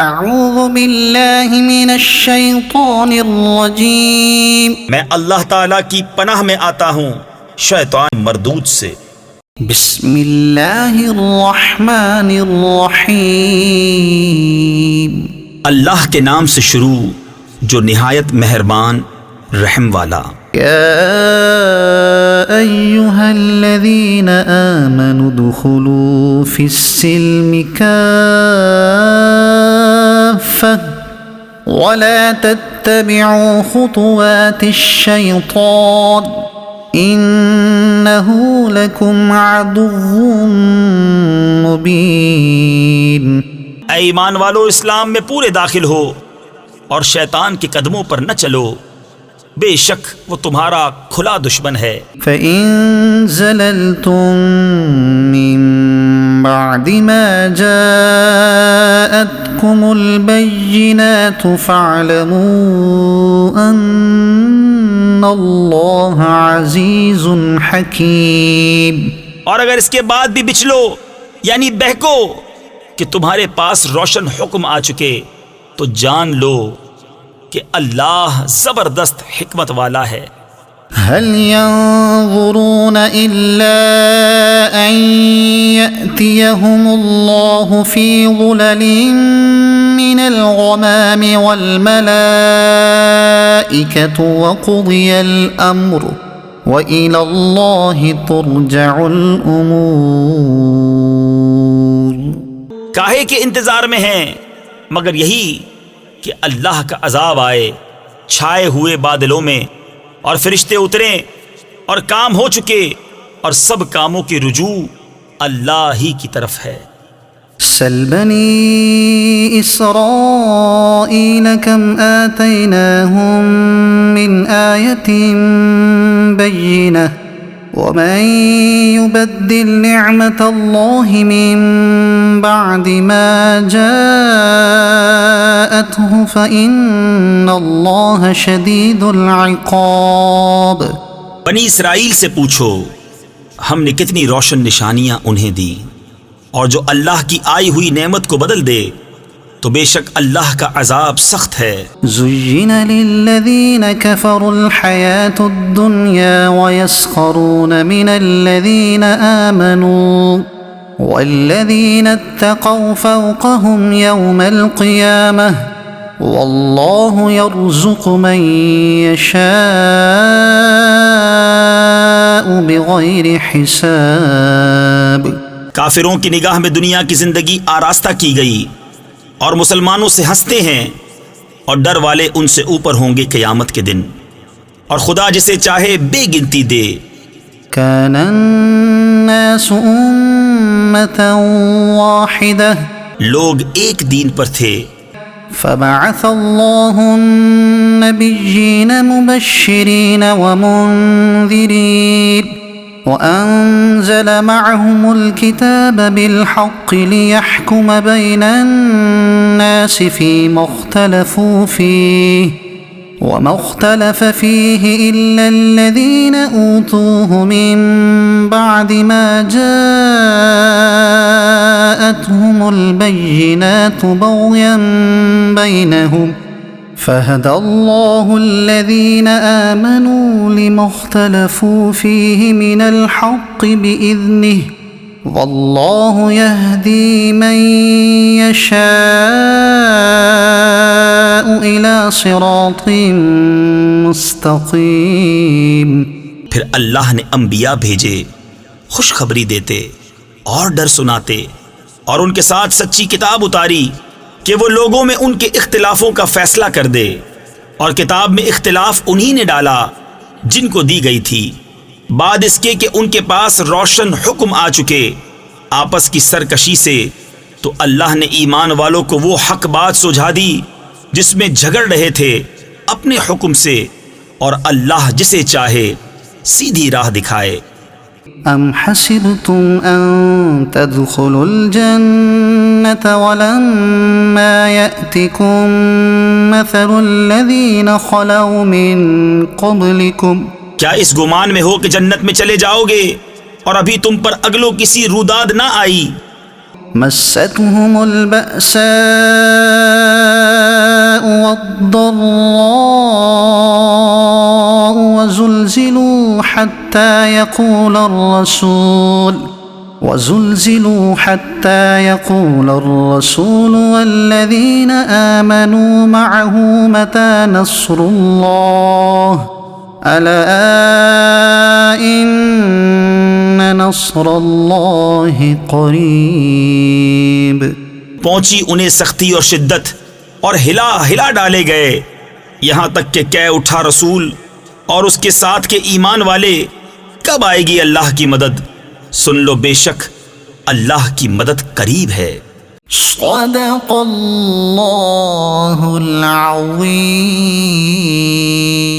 اعوذ باللہ من الشیطان الرجیم، میں اللہ تعالیٰ کی پناہ میں آتا ہوں شیطان مردود سے۔ بسم اللہ الرحمن الرحیم، اللہ کے نام سے شروع جو نہایت مہربان رحم والا۔ یا ایہا الذین آمنوا ادخلوا فی السلم کافہ ولا تتبعوا خطوات الشیطان انہ لکم عدو مبین۔ اے ایمان والو، اسلام میں پورے داخل ہو اور شیطان کے قدموں پر نہ چلو، بے شک وہ تمہارا کھلا دشمن ہے۔ فَإِن زَلَلْتُم مِّن بَعْدِ مَا جَاءَتْكُمُ الْبَيِّنَاتُ فَاعْلَمُوا أَنَّ اللَّهَ عَزِيزٌ حَكِيمٌ۔ اور اگر اس کے بعد بھی بچلو یعنی بہکو کہ تمہارے پاس روشن حکم آ چکے، تو جان لو کہ اللہ زبردست حکمت والا ہے۔ هل ينظرون إلا أن يأتيهم الله في ظلل من الغمام والملائكة وقضي الأمر وإلى الله ترجع الأمور۔ کاہے کے انتظار میں ہیں مگر یہی کہ اللہ کا عذاب آئے چھائے ہوئے بادلوں میں، اور فرشتے اتریں اور کام ہو چکے، اور سب کاموں کی رجوع اللہ ہی کی طرف ہے۔ سل بنی اسرائیل کم آتیناہم من آیت بینہ ومن يبدل نعمة الله من بعد ما جاءته فإن الله شديد العقاب۔ بنی اسرائیل سے پوچھو ہم نے کتنی روشن نشانیاں انہیں دی، اور جو اللہ کی آئی ہوئی نعمت کو بدل دے تو بے شک اللہ کا عذاب سخت ہے۔ زین للذین کفروا الحیاة الدنیا ویسخرون من الذین آمنوا والذین اتقوا فوقهم یوم القیامة واللہ یرزق من یشاء بغیر حساب۔ کافروں کی نگاہ میں دنیا کی زندگی آراستہ کی گئی، اور مسلمانوں سے ہنستے ہیں، اور ڈر والے ان سے اوپر ہوں گے قیامت کے دن، اور خدا جسے چاہے بے گنتی دے۔ كان الناس أمة واحدة لوگ ایک دین پر تھے، فبعث الله النبيين مبشرين ومنذرين وأنزل معهم الكتاب بالحق ليحكم بين الناس فيما اختلفوا فيه وما اختلف فيه إلا الذين أوتوه من بعد ما جاءتهم البينات بغيا بينهم فهدى الله الذين آمنوا لما اختلفوا فيه من الحق بإذنه والله يهدي من يشاء إلى صراط مستقيم۔ پھر اللہ نے انبیاء بھیجے خوشخبری دیتے اور ڈر سناتے، اور ان کے ساتھ سچی کتاب اتاری کہ وہ لوگوں میں ان کے اختلافوں کا فیصلہ کر دے، اور کتاب میں اختلاف انہی نے ڈالا جن کو دی گئی تھی، بعد اس کے کہ ان کے پاس روشن حکم آ چکے آپس کی سرکشی سے، تو اللہ نے ایمان والوں کو وہ حق بات سجھا دی جس میں جھگڑ رہے تھے اپنے حکم سے، اور اللہ جسے چاہے سیدھی راہ دکھائے۔ ام حسبتم ان تدخلوا الجنة ولما يأتكم مثل الذين خلوا من قبلكم۔ کیا اس گمان میں ہو کہ جنت میں چلے جاؤ گے اور ابھی تم پر اگلوں کسی روداد نہ آئی؟ مستهم البأساء والضراء وزلزلوا حتى يقول الرسول والذين آمنوا معه متى نصر الله ألا إن نصر الله قريب۔ پہنچی انہیں سختی اور شدت اور ہلا ڈالے گئے، یہاں تک کہ کہہ اٹھا رسول اور اس کے ساتھ کے ایمان والے، کب آئے گی اللہ کی مدد؟ سن لو بے شک اللہ کی مدد قریب ہے۔ صدق اللہ العظیم۔